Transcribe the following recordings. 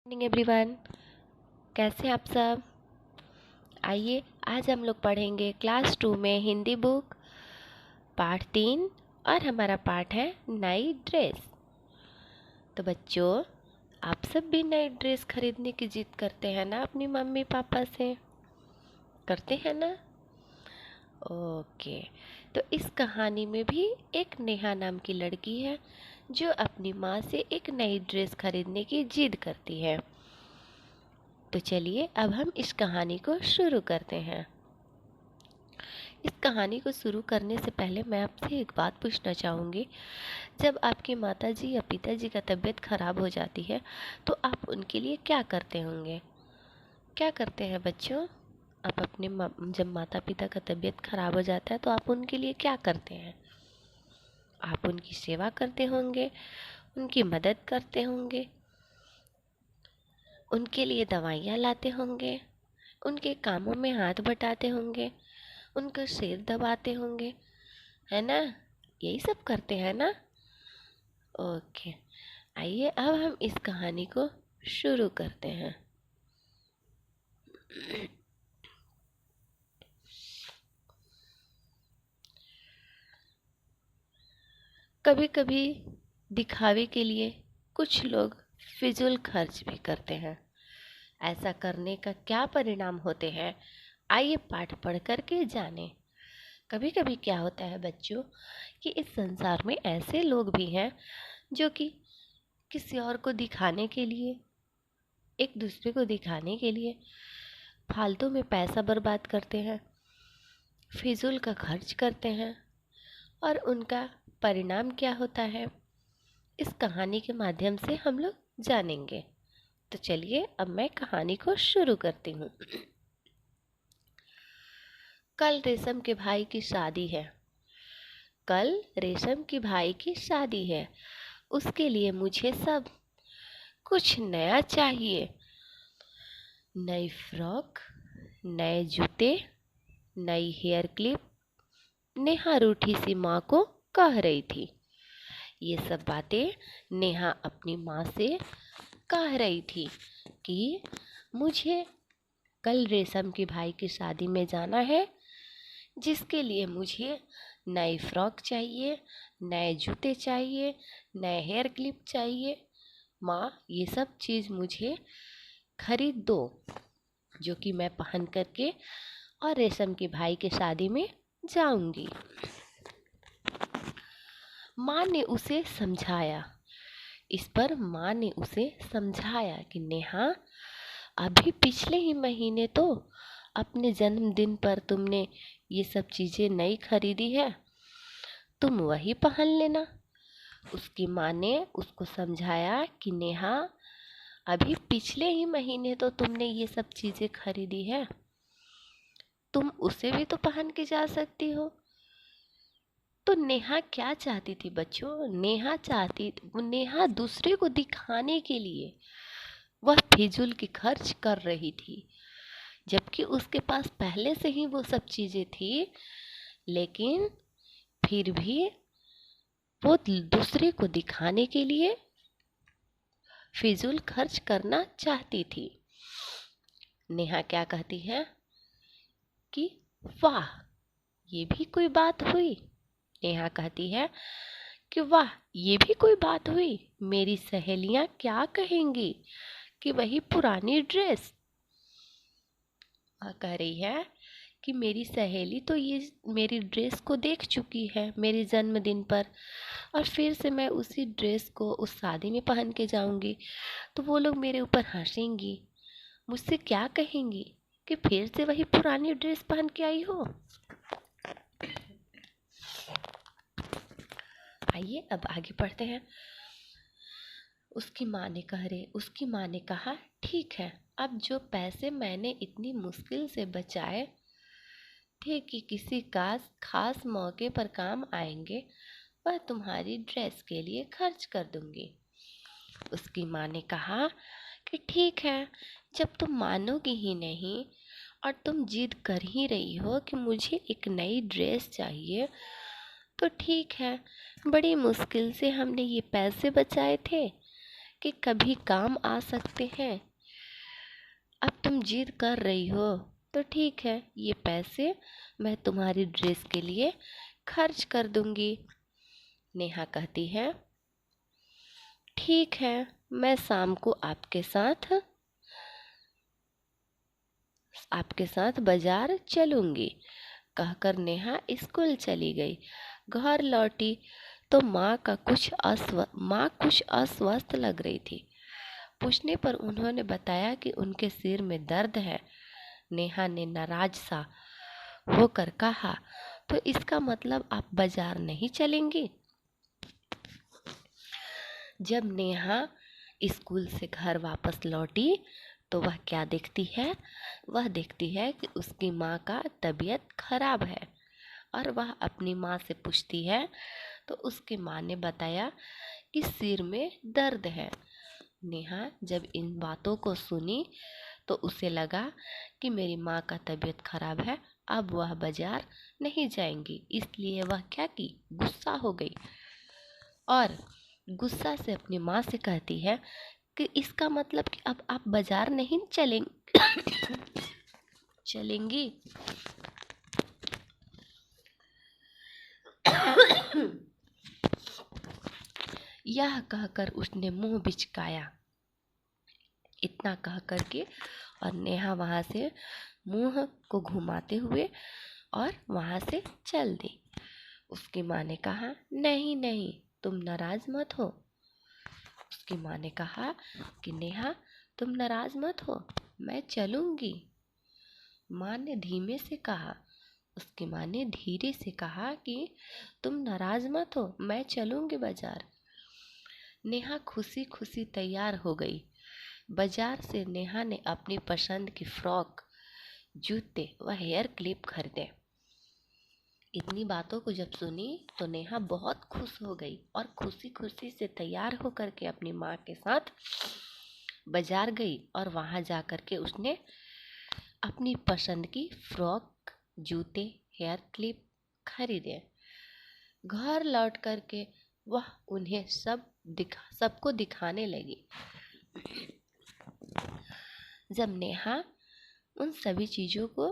Morning everyone. कैसे हैं आप सब? आइए आज हम लोग पढ़ेंगे क्लास 2 में हिंदी बुक पाठ 3 और हमारा पाठ है नई ड्रेस। तो बच्चों, आप सब भी नई ड्रेस खरीदने की जिद करते हैं ना अपनी मम्मी पापा से? करते हैं ना? ओके। तो इस कहानी में भी एक नेहा नाम की लड़की है जो अपनी माँ से एक नई ड्रेस खरीदने की जिद करती है। तो चलिए अब हम इस कहानी को शुरू करते हैं। इस कहानी को शुरू करने से पहले मैं आपसे एक बात पूछना चाहूँगी। जब आपकी माताजी या पिताजी का तबीयत खराब हो जाती है तो आप उनके लिए क्या करते होंगे? क्या करते हैं बच्चों? आप अपने जब माता पिता का तबीयत खराब हो जाता है तो आप उनके लिए क्या करते हैं? आप उनकी सेवा करते होंगे, उनकी मदद करते होंगे, उनके लिए दवाइयाँ लाते होंगे, उनके कामों में हाथ बटाते होंगे, उनका सिर दबाते होंगे, है ना? यही सब करते हैं ना? ओके। आइए अब हम इस कहानी को शुरू करते हैं। कभी कभी दिखावे के लिए कुछ लोग फिजूल खर्च भी करते हैं। ऐसा करने का क्या परिणाम होते हैं, आइए पाठ पढ़ कर के जानें। कभी कभी क्या होता है बच्चों कि इस संसार में ऐसे लोग भी हैं जो कि किसी और को दिखाने के लिए, एक दूसरे को दिखाने के लिए फालतू में पैसा बर्बाद करते हैं, फिजूल का खर्च करते हैं। और उनका परिणाम क्या होता है, इस कहानी के माध्यम से हम लोग जानेंगे। तो चलिए अब मैं कहानी को शुरू करती हूँ। कल रेशम के भाई की शादी है। कल रेशम की भाई की शादी है। उसके लिए मुझे सब कुछ नया चाहिए। नई फ्रॉक, नए जूते, नई हेयर क्लिप। नेहा रूठी सी माँ को कह रही थी। ये सब बातें नेहा अपनी माँ से कह रही थी कि मुझे कल रेशम के भाई की शादी में जाना है, जिसके लिए मुझे नई फ्रॉक चाहिए, नए जूते चाहिए, नए हेयर क्लिप चाहिए। माँ, ये सब चीज़ मुझे खरीद दो जो कि मैं पहन करके और रेशम के भाई के शादी में जाऊंगी। माँ ने उसे समझाया। इस पर माँ ने उसे समझाया कि नेहा, अभी पिछले ही महीने तो अपने जन्मदिन पर तुमने ये सब चीज़ें नई खरीदी है, तुम वही पहन लेना। उसकी माँ ने उसको समझाया कि नेहा, अभी पिछले ही महीने तो तुमने ये सब चीज़ें खरीदी है, तुम उसे भी तो पहन के जा सकती हो। तो नेहा क्या चाहती थी बच्चों? नेहा दूसरे को दिखाने के लिए वह फिजूल की खर्च कर रही थी, जबकि उसके पास पहले से ही वो सब चीज़ें थी, लेकिन फिर भी वो दूसरे को दिखाने के लिए फिजूल खर्च करना चाहती थी। नेहा क्या कहती है कि वाह, ये भी कोई बात हुई। नेहा कहती है कि वाह, ये भी कोई बात हुई। मेरी सहेलियां क्या कहेंगी कि वही पुरानी ड्रेस। कह रही है कि मेरी सहेली तो ये मेरी ड्रेस को देख चुकी है मेरे जन्मदिन पर, और फिर से मैं उसी ड्रेस को उस शादी में पहन के जाऊंगी तो वो लोग मेरे ऊपर हंसेंगी, मुझसे क्या कहेंगी कि फिर से वही पुरानी ड्रेस पहन के आई हो। आइए अब आगे पढ़ते हैं। उसकी माँ ने कहा, ठीक है, अब जो पैसे मैंने इतनी मुश्किल से बचाए थे कि किसी खास मौके पर काम आएंगे, वह तुम्हारी ड्रेस के लिए खर्च कर दूंगी। उसकी माँ ने कहा कि ठीक है, जब तुम मानोगी ही नहीं और तुम जिद कर ही रही हो कि मुझे एक नई ड्रेस चाहिए, तो ठीक है, बड़ी मुश्किल से हमने ये पैसे बचाए थे, कि कभी काम आ सकते हैं। अब तुम जिद कर रही हो तो ठीक है, ये पैसे मैं तुम्हारी ड्रेस के लिए खर्च कर दूंगी। नेहा कहती है, ठीक है, मैं शाम को आपके साथ बाजार चलूंगी। कहकर नेहा स्कूल चली गई। घर लौटी तो माँ कुछ अस्वस्थ लग रही थी। पूछने पर उन्होंने बताया कि उनके सिर में दर्द है। नेहा ने नाराज सा होकर कहा, तो इसका मतलब आप बाजार नहीं चलेंगी? जब नेहा स्कूल से घर वापस लौटी तो वह क्या देखती है? वह देखती है कि उसकी माँ का तबीयत खराब है और वह अपनी माँ से पूछती है तो उसकी माँ ने बताया कि सिर में दर्द है। नेहा जब इन बातों को सुनी तो उसे लगा कि मेरी माँ का तबीयत खराब है, अब वह बाजार नहीं जाएंगी। इसलिए वह क्या की, गुस्सा हो गई और गुस्सा से अपनी माँ से कहती है कि इसका मतलब कि अब आप बाजार नहीं चलेंगी। यह कहकर उसने मुंह बिचकाया। इतना कह कर के और नेहा वहाँ से मुंह को घुमाते हुए और वहाँ से चल दी। उसकी माँ ने कहा, नहीं नहीं, तुम नाराज मत हो। उसकी माँ ने कहा कि नेहा, तुम नाराज मत हो, मैं चलूंगी। माँ ने धीमे से कहा, उसकी माँ ने धीरे से कहा कि तुम नाराज मत हो, मैं चलूंगी बाजार। नेहा खुशी खुशी तैयार हो गई। बाजार से नेहा ने अपनी पसंद की फ्रॉक, जूते व हेयर क्लिप खरीदे। इतनी बातों को जब सुनी तो नेहा बहुत खुश हो गई और खुशी खुशी से तैयार होकर के अपनी माँ के साथ बाजार गई और वहाँ जा कर के उसने अपनी पसंद की फ्रॉक, जूते, हेयर क्लिप खरीदे। घर लौट कर के वह उन्हें सबको दिखाने लगी। जब नेहा उन सभी चीज़ों को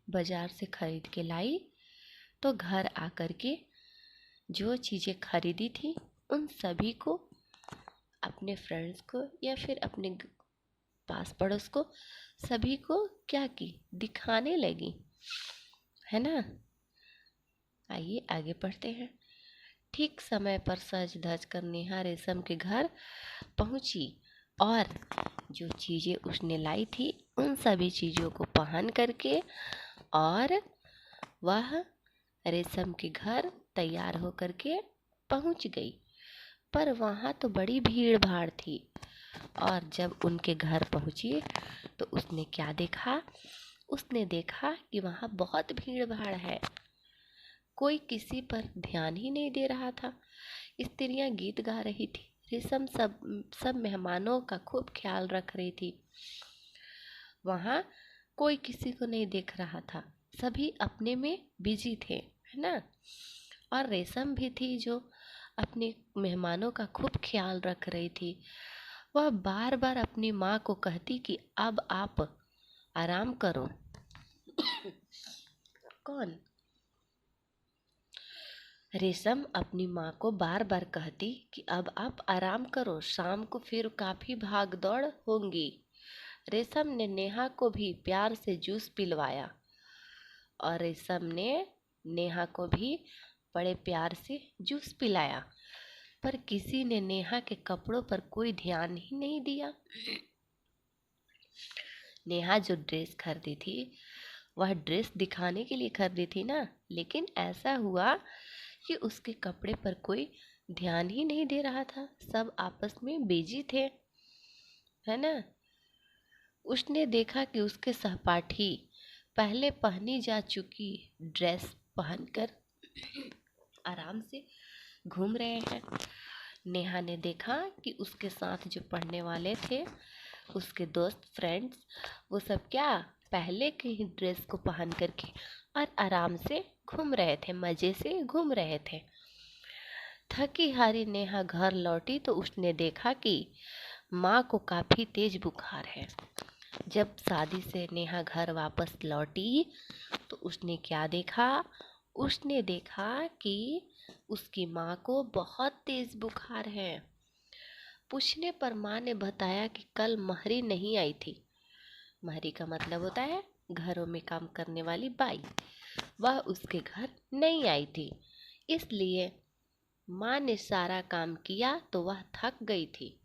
बाजार से खरीद के लाई तो घर आकर के जो चीज़ें खरीदी थी उन सभी को, अपने फ्रेंड्स को या फिर अपने पास पड़ोस को, सभी को क्या की, दिखाने लगी, है ना। आइए आगे पढ़ते हैं। ठीक समय पर सज धज कर नेहा रेशम के घर पहुंची और जो चीज़ें उसने लाई थी उन सभी चीज़ों को पहन करके और वह रेशम के घर तैयार होकर के पहुंच गई। पर वहाँ तो बड़ी भीड़ भाड़ थी और जब उनके घर पहुंची तो उसने क्या देखा? उसने देखा कि वहाँ बहुत भीड़ भाड़ है, कोई किसी पर ध्यान ही नहीं दे रहा था। स्त्रियां गीत गा रही थी, रेशम सब मेहमानों का खूब ख्याल रख रही थी। वहाँ कोई किसी को नहीं देख रहा था, सभी अपने में बिजी थे, है ना। और रेशम भी थी जो अपने मेहमानों का खूब ख्याल रख रही थी। वह बार बार अपनी माँ को कहती कि अब आप आराम करो। कौन? रेशम अपनी माँ को बार बार कहती कि अब आप आराम करो, शाम को फिर काफी भाग दौड़ होंगी। रेशम ने नेहा को भी प्यार से जूस पिलवाया और रेशम ने नेहा को भी बड़े प्यार से जूस पिलाया, पर किसी ने नेहा के कपड़ों पर कोई ध्यान ही नहीं दिया। नेहा जो ड्रेस खरीदी थी वह ड्रेस दिखाने के लिए खरीदी थी ना, लेकिन ऐसा हुआ कि उसके कपड़े पर कोई ध्यान ही नहीं दे रहा था, सब आपस में बिजी थे, है ना। उसने देखा कि उसके सहपाठी पहले पहनी जा चुकी ड्रेस पहनकर आराम से घूम रहे हैं। नेहा ने देखा कि उसके साथ जो पढ़ने वाले थे, उसके दोस्त फ्रेंड्स, वो सब क्या पहले की ही ड्रेस को पहन करके और आराम से घूम रहे थे, मज़े से घूम रहे थे। थकी हारी नेहा घर लौटी तो उसने देखा कि माँ को काफ़ी तेज बुखार है। जब शादी से नेहा घर वापस लौटी तो उसने क्या देखा? उसने देखा कि उसकी माँ को बहुत तेज बुखार है। पूछने पर माँ ने बताया कि कल महरी नहीं आई थी। महरी का मतलब होता है घरों में काम करने वाली बाई। वह उसके घर नहीं आई थी, इसलिए माँ ने सारा काम किया तो वह थक गई थी।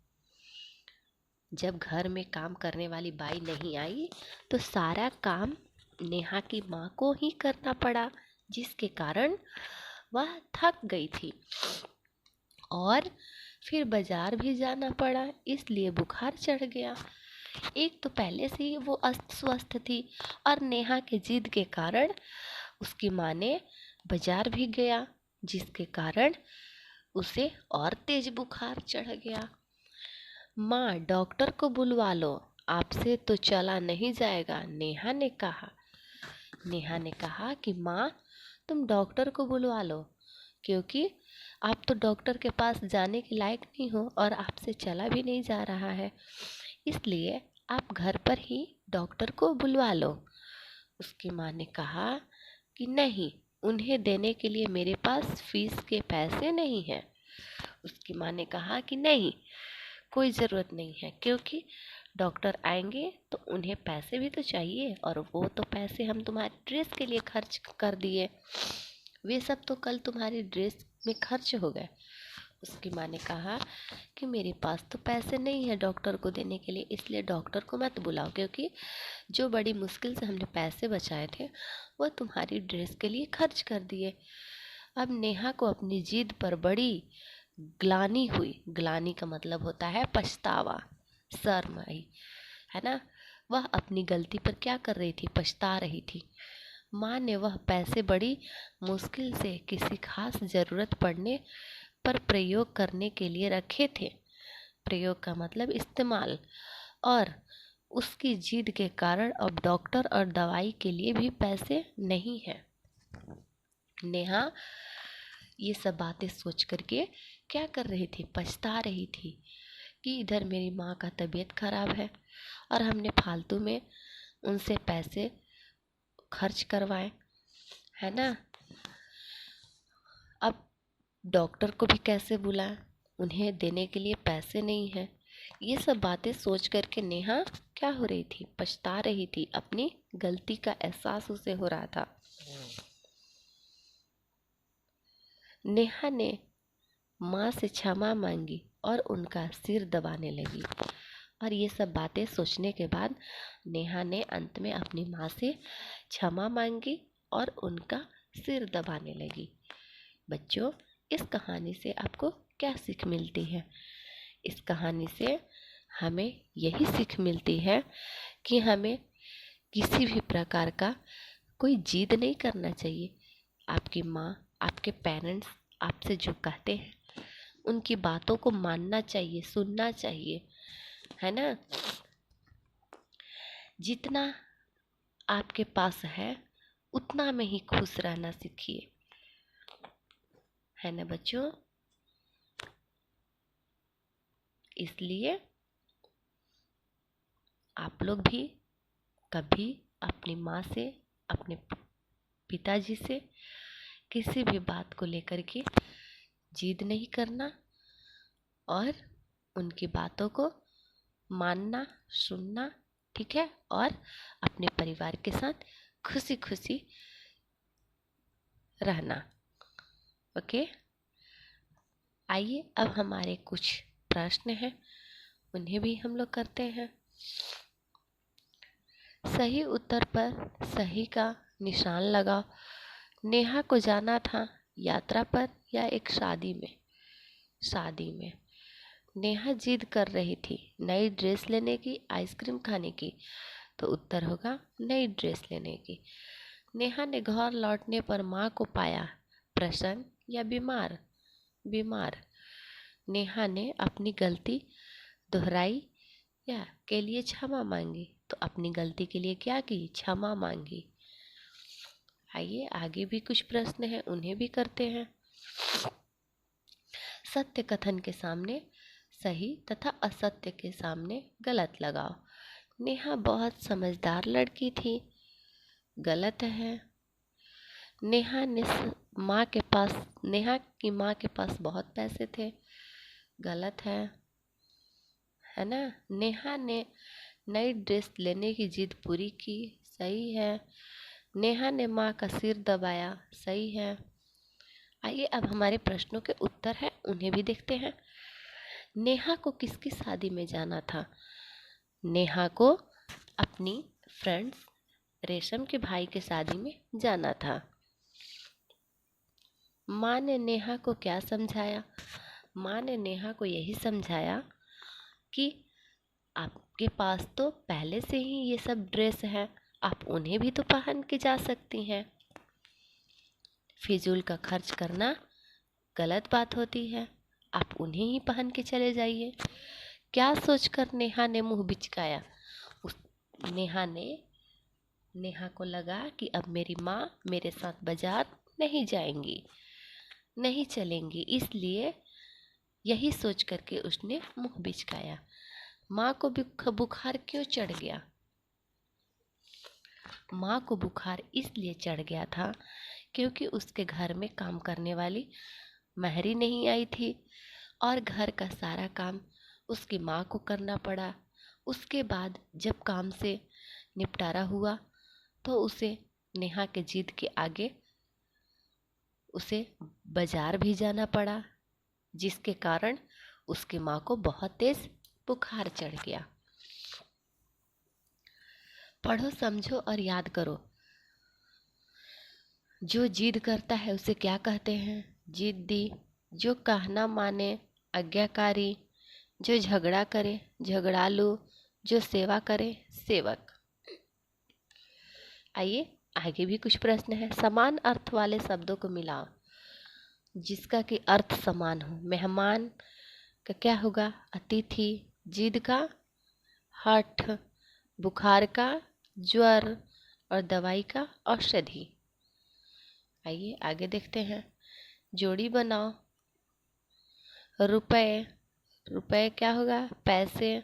जब घर में काम करने वाली बाई नहीं आई तो सारा काम नेहा की माँ को ही करना पड़ा, जिसके कारण वह थक गई थी और फिर बाजार भी जाना पड़ा, इसलिए बुखार चढ़ गया। एक तो पहले से ही वो अस्वस्थ थी और नेहा के जिद के कारण उसकी माँ ने बाजार भी गया, जिसके कारण उसे और तेज बुखार चढ़ गया। माँ, डॉक्टर को बुलवा लो, आपसे तो चला नहीं जाएगा, नेहा ने कहा। नेहा ने कहा कि माँ, तुम डॉक्टर को बुलवा लो, क्योंकि आप तो डॉक्टर के पास जाने के लायक नहीं हो और आपसे चला भी नहीं जा रहा है, इसलिए आप घर पर ही डॉक्टर को बुलवा लो। उसकी माँ ने कहा कि नहीं, उन्हें देने के लिए मेरे पास फीस के पैसे नहीं हैं। उसकी माँ ने कहा कि नहीं, कोई ज़रूरत नहीं है, क्योंकि डॉक्टर आएंगे तो उन्हें पैसे भी तो चाहिए और वो तो पैसे हम तुम्हारी ड्रेस के लिए खर्च कर दिए, वे सब तो कल तुम्हारी ड्रेस में खर्च हो गए। उसकी माँ ने कहा कि मेरे पास तो पैसे नहीं है डॉक्टर को देने के लिए, इसलिए डॉक्टर को मत बुलाओ, क्योंकि जो बड़ी मुश्किल से हमने पैसे बचाए थे वह तुम्हारी ड्रेस के लिए खर्च कर दिए। अब नेहा को अपनी जिद पर बड़ी ग्लानि हुई। ग्लानि का मतलब होता है पछतावा, शर्म आई, है ना। वह अपनी गलती पर क्या कर रही थी? पछता रही थी। माँ ने वह पैसे बड़ी मुश्किल से किसी खास जरूरत पड़ने पर प्रयोग करने के लिए रखे थे। प्रयोग का मतलब इस्तेमाल। और उसकी जिद के कारण अब डॉक्टर और दवाई के लिए भी पैसे नहीं हैं। नेहा ये सब बातें सोच करके क्या कर रही थी? पछता रही थी कि इधर मेरी माँ का तबीयत खराब है और हमने फालतू में उनसे पैसे खर्च करवाए, है ना। अब डॉक्टर को भी कैसे बुलाएं, उन्हें देने के लिए पैसे नहीं हैं। ये सब बातें सोच करके नेहा क्या हो रही थी? पछता रही थी। अपनी गलती का एहसास उसे हो रहा था। नेहा ने माँ से क्षमा मांगी और उनका सिर दबाने लगी। और ये सब बातें सोचने के बाद नेहा ने अंत में अपनी माँ से क्षमा मांगी और उनका सिर दबाने लगी। बच्चों, इस कहानी से आपको क्या सीख मिलती है? इस कहानी से हमें यही सीख मिलती है कि हमें किसी भी प्रकार का कोई जिद नहीं करना चाहिए। आपकी माँ, आपके पेरेंट्स आपसे जो कहते हैं उनकी बातों को मानना चाहिए, सुनना चाहिए, है ना। जितना आपके पास है उतना में ही खुश रहना सीखिए, है ना बच्चों। इसलिए आप लोग भी कभी अपनी माँ से, अपने पिताजी से किसी भी बात को लेकर के जिद नहीं करना और उनकी बातों को मानना, सुनना, ठीक है। और अपने परिवार के साथ खुशी खुशी रहना। ओके, आइए अब हमारे कुछ प्रश्न हैं, उन्हें भी हम लोग करते हैं। सही उत्तर पर सही का निशान लगाओ। नेहा को जाना था यात्रा पर या एक शादी में? शादी में। नेहा जिद कर रही थी नई ड्रेस लेने की, आइसक्रीम खाने की, तो उत्तर होगा नई ड्रेस लेने की। नेहा ने घर लौटने पर माँ को पाया प्रसन्न या बीमार? बीमार। नेहा ने अपनी गलती दोहराई या के लिए क्षमा मांगी? तो अपनी गलती के लिए क्या की? क्षमा मांगी। आइए आगे भी कुछ प्रश्न हैं, उन्हें भी करते हैं। सत्य कथन के सामने सही तथा असत्य के सामने गलत लगाओ। नेहा बहुत समझदार लड़की थी। गलत है। नेहा की माँ के पास बहुत पैसे थे। गलत है ना। नेहा ने नई ड्रेस लेने की जिद पूरी की। सही है। नेहा ने माँ का सिर दबाया। सही है। आइए अब हमारे प्रश्नों के उत्तर हैं, उन्हें भी देखते हैं। नेहा को किसकी शादी में जाना था? नेहा को अपनी फ्रेंड्स रेशम के भाई के शादी में जाना था। माँ ने नेहा को क्या समझाया? माँ ने नेहा को यही समझाया कि आपके पास तो पहले से ही ये सब ड्रेस है, आप उन्हें भी तो पहन के जा सकती हैं। फिजूल का खर्च करना गलत बात होती है, आप उन्हें ही पहन के चले जाइए। क्या सोचकर नेहा ने मुंह बिचकाया? नेहा को लगा कि अब मेरी माँ मेरे साथ बाजार नहीं जाएंगी, नहीं चलेंगी, इसलिए यही सोच करके उसने मुंह बिचकाया। माँ को बुखार क्यों चढ़ गया? माँ को बुखार इसलिए चढ़ गया था क्योंकि उसके घर में काम करने वाली महरी नहीं आई थी और घर का सारा काम उसकी माँ को करना पड़ा। उसके बाद जब काम से निपटारा हुआ तो उसे नेहा के जिद के आगे उसे बाजार भी जाना पड़ा, जिसके कारण उसकी माँ को बहुत तेज बुखार चढ़ गया। पढ़ो, समझो और याद करो। जो जिद करता है उसे क्या कहते हैं? जिद्दी। जो कहना माने आज्ञाकारी। जो झगड़ा करे झगड़ालू। जो सेवा करे सेवक। आइए आगे भी कुछ प्रश्न है। समान अर्थ वाले शब्दों को मिलाओ जिसका कि अर्थ समान हो। मेहमान का क्या होगा? अतिथि। जिद का हठ। बुखार का ज्वर और दवाई का औषधि। आइए आगे देखते हैं। जोड़ी बनाओ। रुपए। रुपए क्या होगा? पैसे।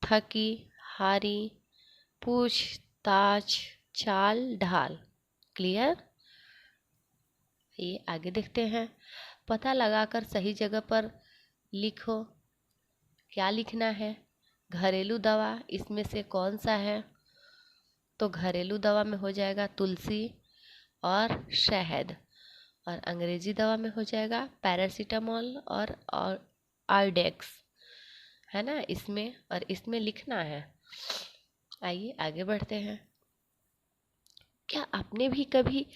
थकी, हारी, पूछताछ, चाल, ढाल। क्लियर? ये आगे देखते हैं। पता लगाकर सही जगह पर लिखो। क्या लिखना है? घरेलू दवा इसमें से कौन सा है? तो घरेलू दवा में हो जाएगा तुलसी और शहद, और अंग्रेजी दवा में हो जाएगा पैरासीटामोल और आयोडेक्स, है ना। इसमें लिखना है। आइए आगे बढ़ते हैं। क्या आपने भी कभी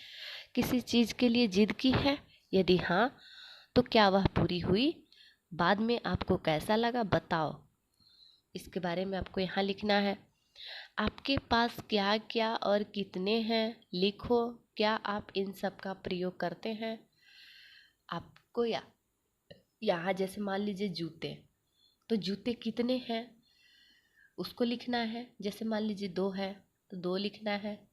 किसी चीज़ के लिए जिद की है? यदि हाँ तो क्या वह पूरी हुई? बाद में आपको कैसा लगा बताओ। इसके बारे में आपको यहाँ लिखना है। आपके पास क्या क्या और कितने हैं लिखो। क्या आप इन सब का प्रयोग करते हैं? आपको यहाँ जैसे मान लीजिए जूते, तो जूते कितने हैं उसको लिखना है। जैसे मान लीजिए 2 है तो 2 लिखना है,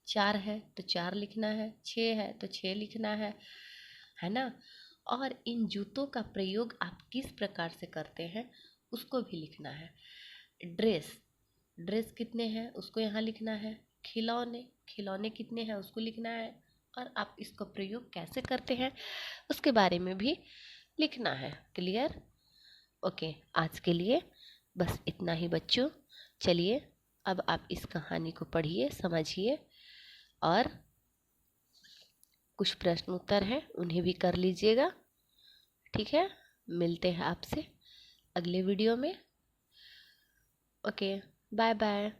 4 है तो 4 लिखना है, 6 है तो 6 लिखना है ना। और इन जूतों का प्रयोग आप किस प्रकार से करते हैं उसको भी लिखना है। ड्रेस कितने हैं उसको यहाँ लिखना है। खिलौने कितने हैं उसको लिखना है। और आप इसको प्रयोग कैसे करते हैं उसके बारे में भी लिखना है। क्लियर? ओके, आज के लिए बस इतना ही बच्चों। चलिए अब आप इस कहानी को पढ़िए, समझिए और कुछ प्रश्न उत्तर हैं उन्हें भी कर लीजिएगा। ठीक है, मिलते हैं आपसे अगले वीडियो में। Okay, bye bye.